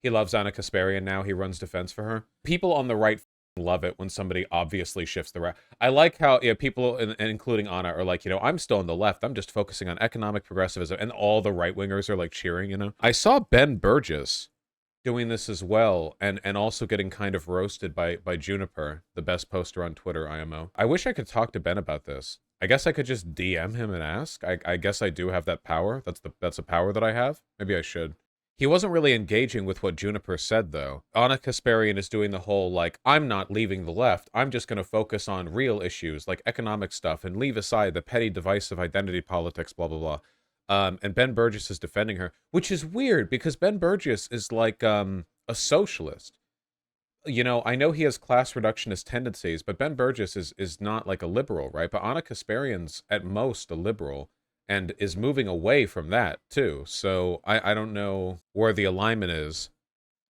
He loves Anna Kasparian now. He runs defense for her. People on the right love it when somebody obviously shifts the right. I like how people, including Anna, are like, I'm still on the left. I'm just focusing on economic progressivism. And all the right-wingers are like cheering, I saw Ben Burgis doing this as well, and also getting kind of roasted by Juniper, the best poster on Twitter, IMO. I wish I could talk to Ben about this. I guess I could just DM him and ask. I guess I do have that power. That's a power that I have. Maybe I should. He wasn't really engaging with what Juniper said, though. Anna Kasparian is doing the whole, like, I'm not leaving the left. I'm just going to focus on real issues, like economic stuff, and leave aside the petty divisive identity politics, blah, blah, blah. And Ben Burgis is defending her, which is weird, because Ben Burgis is like a socialist. I know he has class reductionist tendencies, but Ben Burgis is not like a liberal, right? But Anna Kasparian's at most a liberal, and is moving away from that, too. So I don't know where the alignment is.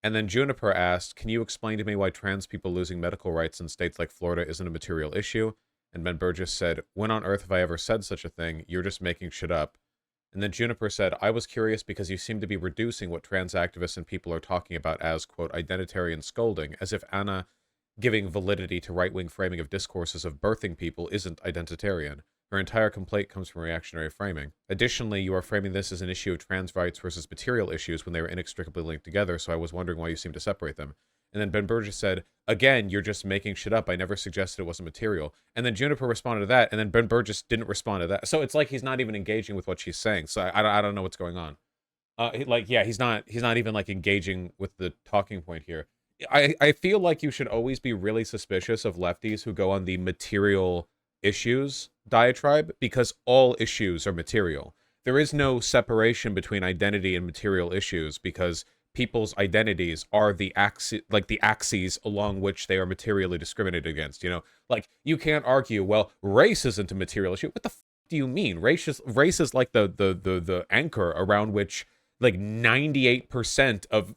And then Juniper asked, can you explain to me why trans people losing medical rights in states like Florida isn't a material issue? And Ben Burgis said, when on earth have I ever said such a thing? You're just making shit up. And then Juniper said, I was curious because you seem to be reducing what trans activists and people are talking about as, quote, identitarian scolding, as if Anna giving validity to right-wing framing of discourses of birthing people isn't identitarian. Her entire complaint comes from reactionary framing. Additionally, you are framing this as an issue of trans rights versus material issues when they are inextricably linked together, so I was wondering why you seem to separate them. And then Ben Burgis said, again, you're just making shit up. I never suggested it wasn't material. And then Juniper responded to that, and then Ben Burgis didn't respond to that. So it's like he's not even engaging with what she's saying. So I don't know what's going on. He's not even like engaging with the talking point here. I feel like you should always be really suspicious of lefties who go on the material issues diatribe, because all issues are material. There is no separation between identity and material issues, because people's identities are the axes along which they are materially discriminated against. Like, you can't argue, well, race isn't a material issue. What the do you mean? Race is like the anchor around which like 98% of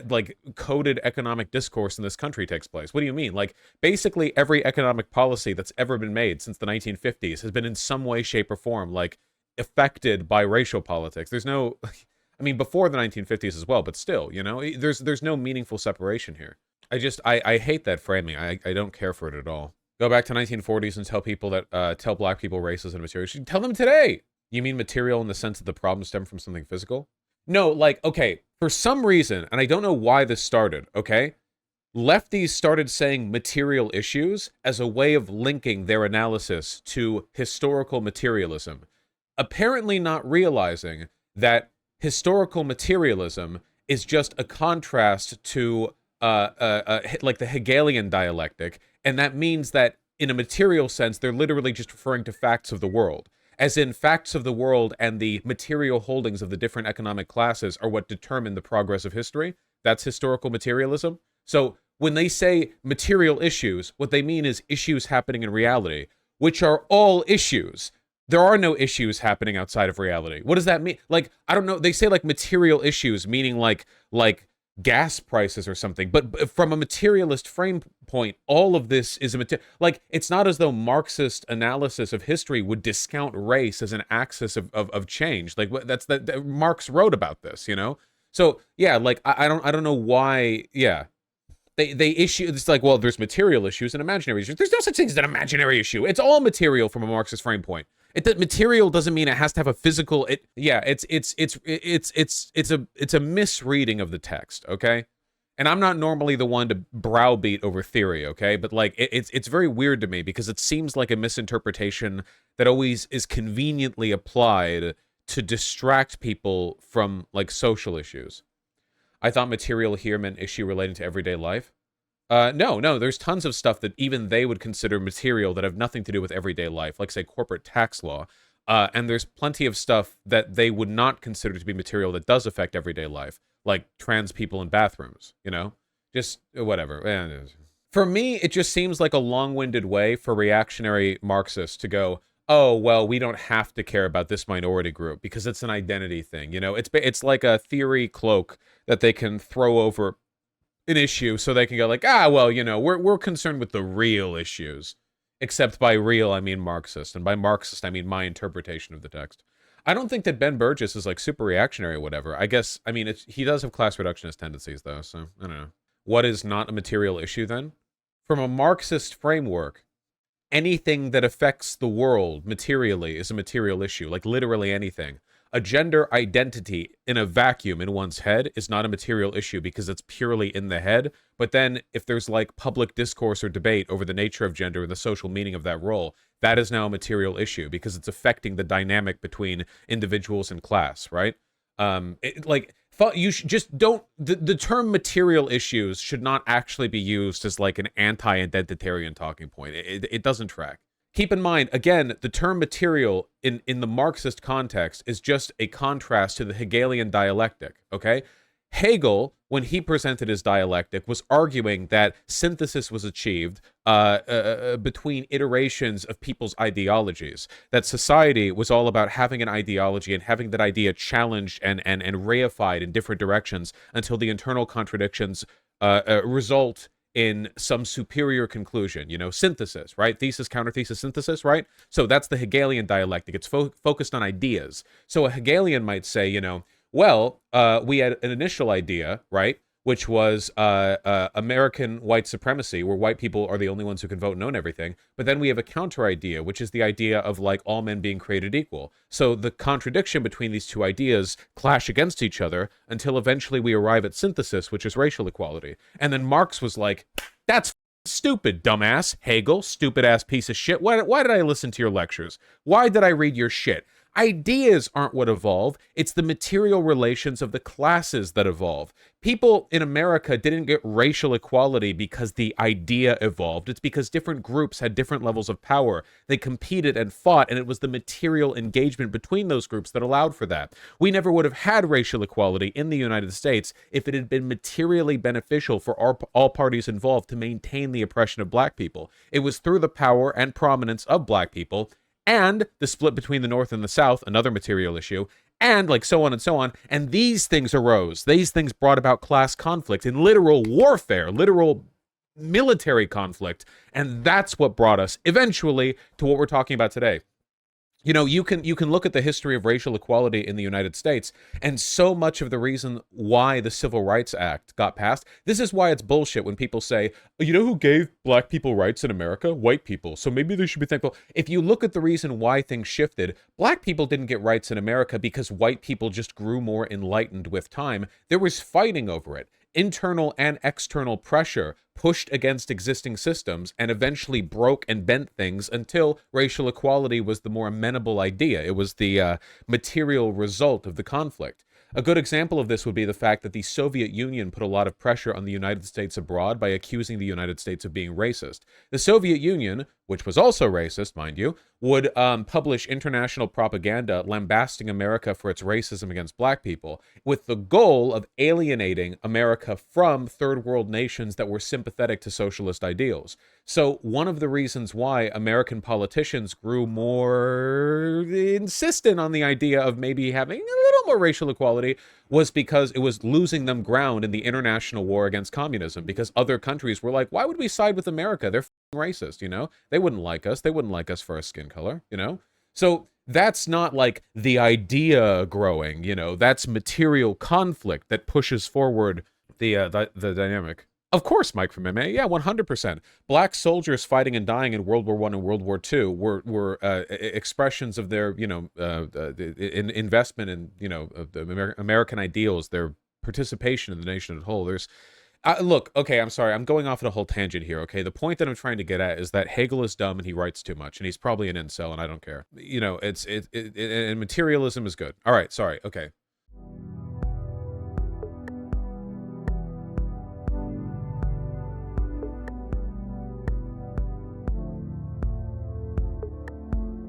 like coded economic discourse in this country takes place. What do you mean? Like, basically every economic policy that's ever been made since the 1950s has been in some way, shape, or form like affected by racial politics. There's no, I mean, before the 1950s as well, but still, there's no meaningful separation here. I hate that framing. I don't care for it at all. Go back to 1940s and tell people that tell black people race isn't material. You should tell them today. You mean material in the sense that the problem stemmed from something physical? No, like, okay, for some reason, and I don't know why this started, okay? Lefties started saying material issues as a way of linking their analysis to historical materialism, apparently not realizing that historical materialism is just a contrast to like the Hegelian dialectic, and that means that in a material sense, they're literally just referring to facts of the world. As in, facts of the world and the material holdings of the different economic classes are what determine the progress of history. That's historical materialism. So when they say material issues, what they mean is issues happening in reality, which are all issues. There are no issues happening outside of reality. What does that mean? Like, I don't know. They say like material issues, meaning like gas prices or something, but from a materialist frame point, all of this is like, it's not as though Marxist analysis of history would discount race as an axis of change. Like, that Marx wrote about this, so yeah, like I don't know why. Yeah, they issue, it's like, well, there's material issues and imaginary issues. There's no such thing as an imaginary issue. It's all material from a Marxist frame point. Material doesn't mean it has to have a physical. It's a misreading of the text, okay? And I'm not normally the one to browbeat over theory, okay? But like, it's very weird to me because it seems like a misinterpretation that always is conveniently applied to distract people from like social issues. I thought material here meant issue relating to everyday life. No, there's tons of stuff that even they would consider material that have nothing to do with everyday life, like, say, corporate tax law. And there's plenty of stuff that they would not consider to be material that does affect everyday life, like trans people in bathrooms, just whatever. For me, it just seems like a long-winded way for reactionary Marxists to go, oh, well, we don't have to care about this minority group because it's an identity thing. It's like a theory cloak that they can throw over an issue so they can go like, well, we're concerned with the real issues. Except by real, I mean Marxist. And by Marxist, I mean my interpretation of the text. I don't think that Ben Burgis is like super reactionary or whatever. I guess, I mean, he does have class reductionist tendencies though, so I don't know. What is not a material issue then? From a Marxist framework, anything that affects the world materially is a material issue, like literally anything. A gender identity in a vacuum in one's head is not a material issue because it's purely in the head. But then if there's like public discourse or debate over the nature of gender and the social meaning of that role, that is now a material issue because it's affecting the dynamic between individuals and class, right? You should just don't, the term material issues should not actually be used as like an anti-identitarian talking point. It doesn't track. Keep in mind, again, the term material in the Marxist context is just a contrast to the Hegelian dialectic, okay? Hegel, when he presented his dialectic, was arguing that synthesis was achieved between iterations of people's ideologies, that society was all about having an ideology and having that idea challenged and reified in different directions until the internal contradictions result in some superior conclusion, synthesis, right? Thesis, counter-thesis, synthesis, right? So that's the Hegelian dialectic. It's focused on ideas. So a Hegelian might say, we had an initial idea, right, which was American white supremacy, where white people are the only ones who can vote and own everything. But then we have a counter idea, which is the idea of like all men being created equal. So the contradiction between these two ideas clash against each other until eventually we arrive at synthesis, which is racial equality. And then Marx was like, that's stupid, dumbass. Hegel, stupid-ass piece of shit. Why did I listen to your lectures? Why did I read your shit? Ideas aren't what evolve. It's the material relations of the classes that evolve. People in America didn't get racial equality because the idea evolved. It's because different groups had different levels of power. They competed and fought, and it was the material engagement between those groups that allowed for that. We never would have had racial equality in the United States if it had been materially beneficial for all parties involved to maintain the oppression of black people. It was through the power and prominence of black people and the split between the North and the South, another material issue, and like so on and so on. And these things arose. These things brought about class conflict in literal warfare, literal military conflict. And that's what brought us eventually to what we're talking about today. You can look at the history of racial equality in the United States, and so much of the reason why the Civil Rights Act got passed, this is why it's bullshit when people say, who gave black people rights in America? White people. So maybe they should be thankful. If you look at the reason why things shifted, black people didn't get rights in America because white people just grew more enlightened with time. There was fighting over it. Internal and external pressure pushed against existing systems and eventually broke and bent things until racial equality was the more amenable idea. It was the material result of the conflict. A good example of this would be the fact that the Soviet Union put a lot of pressure on the United States abroad by accusing the United States of being racist. The Soviet Union, which was also racist, mind you, would publish international propaganda lambasting America for its racism against black people, with the goal of alienating America from third world nations that were sympathetic to socialist ideals. So one of the reasons why American politicians grew more insistent on the idea of maybe having a little more racial equality was because it was losing them ground in the international war against communism, because other countries were like, why would we side with America? They're racist, They wouldn't like us. They wouldn't like us for our skin color, So that's not like the idea growing, That's material conflict that pushes forward the dynamic. Of course, Mike from MA. Yeah, 100%. Black soldiers fighting and dying in World War I and World War II were expressions of their, investment in, the American ideals, their participation in the nation as a whole. There's, look, okay, I'm sorry. I'm going off on a whole tangent here, okay? The point that I'm trying to get at is that Hegel is dumb and he writes too much, and he's probably an incel, and I don't care. And materialism is good. All right, sorry, okay.